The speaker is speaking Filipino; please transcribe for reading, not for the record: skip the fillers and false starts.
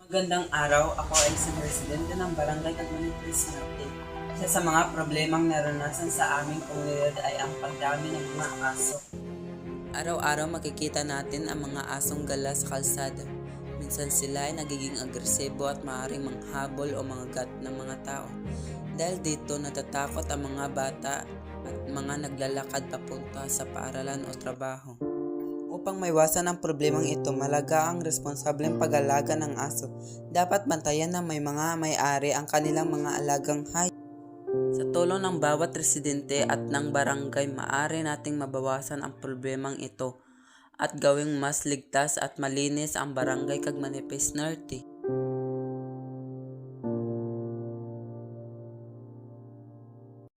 Magandang araw, ako ay isang residente ng Barangay Tagmanipis Norte. Isa sa mga problemang naranasan sa aming komunidad ay ang pagdami ng mga aso. Araw-araw makikita natin ang mga asong gala sa kalsada. Minsan sila ay nagiging agresibo at maaaring manghabol o manggat ng mga tao. Dahil dito natatakot ang mga bata at mga naglalakad papunta sa paaralan o trabaho. Upang maiwasan ang problemang ito, malaga ang responsableng pag-alaga ng aso. Dapat bantayan ng may mga may-ari ang kanilang mga alagang hayop. Sa tulong ng bawat residente at ng barangay, maaari nating mabawasan ang problemang ito at gawing mas ligtas at malinis ang Barangay Cagmanipis Norte.